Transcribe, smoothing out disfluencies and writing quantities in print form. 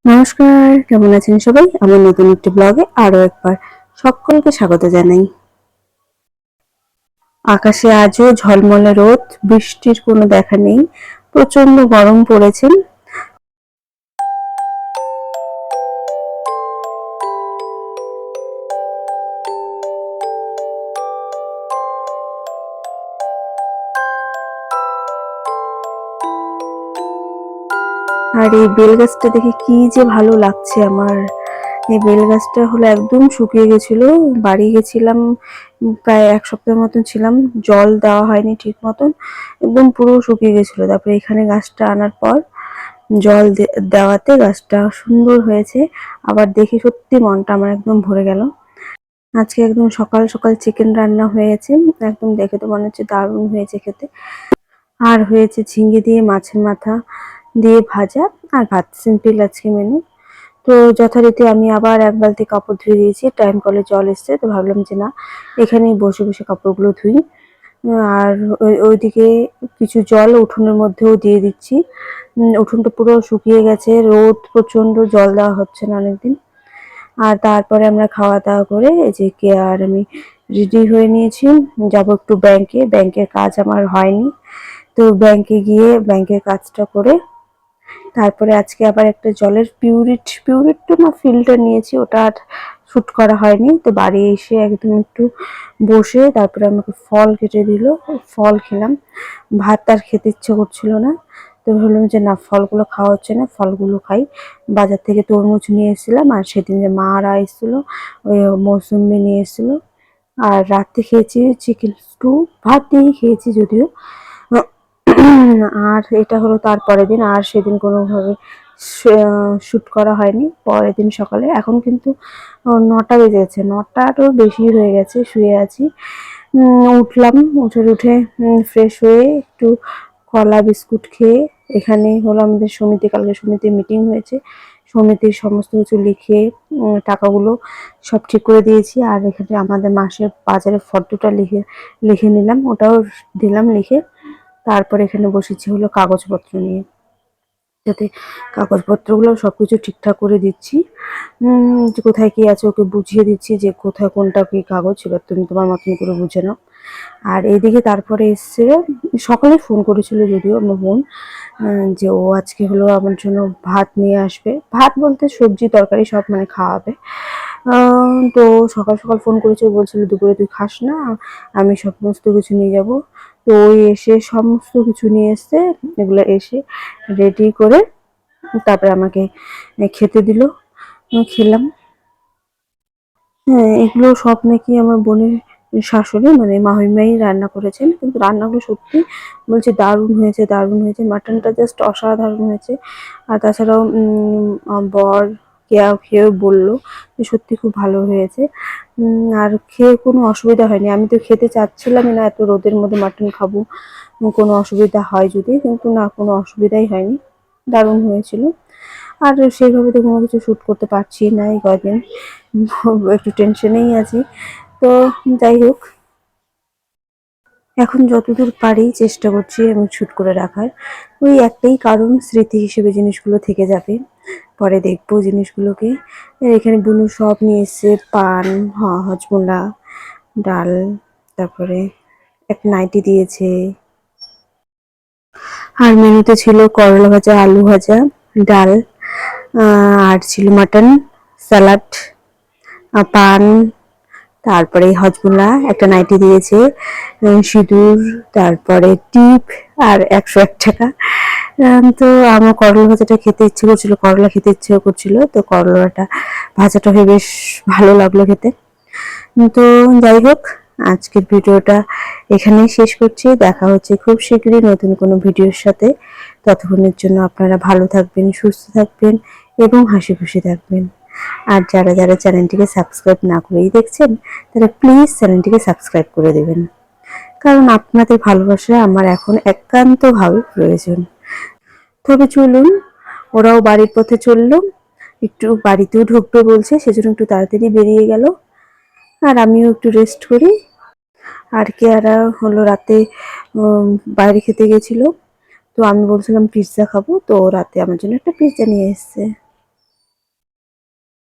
নমস্কার, কেমন আছেন সবাই? আমার নতুন একটি ব্লগে আরো একবার সকলকে স্বাগত জানাই। আকাশে আজও ঝলমলে রোদ, বৃষ্টির কোনো দেখা নেই। প্রচন্ড গরম পড়েছে। আর এই বেল গাছটা দেখে কি যে ভালো লাগছে আমার। এই বেল গাছটা হলো একদম শুকিয়ে গেছিল। বাড়ি গেছিলাম, প্রায় এক সপ্তাহের মতন ছিলাম, জল দেওয়া হয়নি ঠিক মতন, একদম পুরো শুকিয়ে গেছিল। তারপরে এখানে গাছটা আনার পর জল দেওয়াতে গাছটা সুন্দর হয়েছে। আবার দেখে সত্যি মনটা আমার একদম ভরে গেল। আজকে একদম সকাল সকাল চিকেন রান্না হয়েছে, একদম দেখে তো মনে হচ্ছে দারুণ হয়েছে খেতে। আর হয়েছে ঝিঙে দিয়ে মাছের মাথা দিয়ে ভাজা আর ভাত, সিম্পল আজকে মেনু। তো যথারীতি আমি আবার এক বালতি কাপড় ধুয়ে দিয়েছি, টাইম কলে জল এসছে, তো ভাবলাম যে না, এখানেই বসে বসে কাপড়গুলো ধুই। আর ওইদিকে কিছু জল উঠোনের মধ্যেও দিয়ে দিচ্ছি। উঠোনটা পুরো শুকিয়ে গেছে, রোদ প্রচন্ড, জল দেওয়া হচ্ছে না অনেকদিন। আর তারপরে আমরা খাওয়া দাওয়া করে এই যে কে আর আমি রেডি হয়ে নিয়েছি, যাব একটু ব্যাংকে। ব্যাংকের কাজ আমার হয়নি, তো ব্যাংকে গিয়ে ব্যাংকের কাজটা করে তারপরে আজকে আবার একটা জলের পিউরিট তো না, ফিল্টার নিয়েছি, ওটা আর শুট করা হয়নি। তো বাড়ি এসে একদম একটু বসে তারপরে আমাকে ফল কেটে দিল, ফল খেলাম। ভাত আর খেতে ইচ্ছে করছিল না, তো ভাবলাম যে না, ফলগুলো খাওয়া হচ্ছে না, ফলগুলো খাই। বাজার থেকে তরমুজ নিয়ে এসেছিলাম, আর সেদিন যে মারা এসেছিলো ওই মৌসুম্বি নিয়ে এসেছিলো। আর রাতে খেয়েছি চিকেন স্টু, ভাত দিয়েই খেয়েছি যদিও। আর এটা হলো তারপরের দিন, আর সেদিন কোনোভাবে শুট করা হয়নি। পরের দিন সকালে, এখন কিন্তু 9টা বেজে গেছে, 9টারও বেশি হয়ে গেছে, শুয়ে আছি। উঠলাম, উঠে ফ্রেশ হয়ে একটু কলা বিস্কুট খেয়ে এখানে হলো আমাদের সমিতি, কালকে সমিতির মিটিং হয়েছে, সমিতির সমস্ত কিছু লিখে টাকাগুলো সব ঠিক করে দিয়েছি। আর এখানে আমাদের মাসের বাজারের ফটোটা লিখে নিলাম, ওটাও দিলাম লিখে। তারপর এখানে বসেছি হলো কাগজপত্র নিয়ে, যাতে কাগজপত্রগুলো সবকিছু ঠিকঠাক করে দিচ্ছি। যে কোথায় কি আছে ওকে বুঝিয়ে দিচ্ছি, যে কোথায় কোনটা কি কাগজ, এবার তুমি তোমার মতন করে বুঝে নাও। আর এইদিকে তারপরে এসছে, সকালে ফোন করেছিল যদিও আমার বোন, যে ও আজকে হলো আমার জন্য ভাত নিয়ে আসবে, ভাত বলতে সবজি তরকারি সব মানে খাওয়াবে। তো সকাল সকাল ফোন করেছে, বলছিল দুপুরে তুই খাস না, আমি সমস্ত কিছু নিয়ে যাব। তো ওই এসে সমস্ত কিছু নিয়ে এসছে, এগুলো এসে রেডি করে তারপরে আমাকে খেতে দিল, খেলাম। হ্যাঁ, এগুলো সব নাকি আমার বোনের শাশুড়ি মানে মাহিমাই রান্না করেছেন, কিন্তু রান্নাগুলো সত্যি বলছে দারুণ হয়েছে, দারুণ হয়েছে। মাটনটা জাস্ট অসাধারণ হয়েছে। আর তাছাড়াও বর খেয়েও বললো যে সত্যি খুব ভালো হয়েছে। আর খেয়ে কোনো অসুবিধা হয়নি। আমি তো খেতে চাচ্ছিলামই না, এত রোদের মধ্যে মাটন খাবো, কোনো অসুবিধা হয় যদি, কিন্তু না, কোনো অসুবিধাই হয়নি, দারুণ হয়েছিল। আর সেইভাবে তো কোনো কিছু শ্যুট করতে পারছি না এই কয়দিন, একটু টেনশনেই আছি। তো যাই হোক, এখন যতদূর পারি চেষ্টা করছি আমি শ্যুট করে রাখার। ওই একটাই কারণ, স্মৃতি হিসেবে জিনিসগুলো থেকে যাবে, পরে দেখবো জিনিসগুলোকে। এখানে বুনু সব নিয়ে এসছে, পান, হজমোলা, ডাল, তারপরে একটা নাইটি দিয়েছে। আর মেনুতে ছিল করলা ভাজা, আলু ভাজা, ডাল, আর ছিল মাটন, স্যালাড, পান, তারপরে হজমোলা, একটা নাইটি দিয়েছে, সিঁদুর, তারপরে টিপ, আর 101 টাকা। তো আমার করলা ভাজাটা খেতে ইচ্ছে করছিল, করলা খেতে ইচ্ছে করছিল, তো করলাটা ভাজাটা হয়ে বেশ ভালো লাগলো খেতে। তো যাই হোক, আজকের ভিডিওটা এখানেই শেষ করছি। দেখা হচ্ছে খুব শীঘ্রই নতুন কোনো ভিডিওর সাথে। ততক্ষণের জন্য আপনারা ভালো থাকবেন, সুস্থ থাকবেন এবং হাসি খুশি থাকবেন। আর যারা যারা চ্যানেলটিকে সাবস্ক্রাইব না করেই দেখছেন, তারা প্লিজ চ্যানেলটিকে সাবস্ক্রাইব করে দেবেন, কারণ আপনাদের ভালোবাসা আমার এখন একান্তভাবে প্রয়োজন। তবে চলুন, ওরাও বাড়ির পথে চললো, একটু বাড়িতেও ঢুকবে বলছে, সেজন্য একটু তাড়াতাড়ি বেরিয়ে গেল। আর আমিও একটু রেস্ট করি। আর কেয়ারা হলো রাতে বাইরে খেতে গেছিল, তো আমি বলছিলাম পিৎজা খাবো, তো রাতে আমার জন্য একটা পিৎজা নিয়ে এসছে।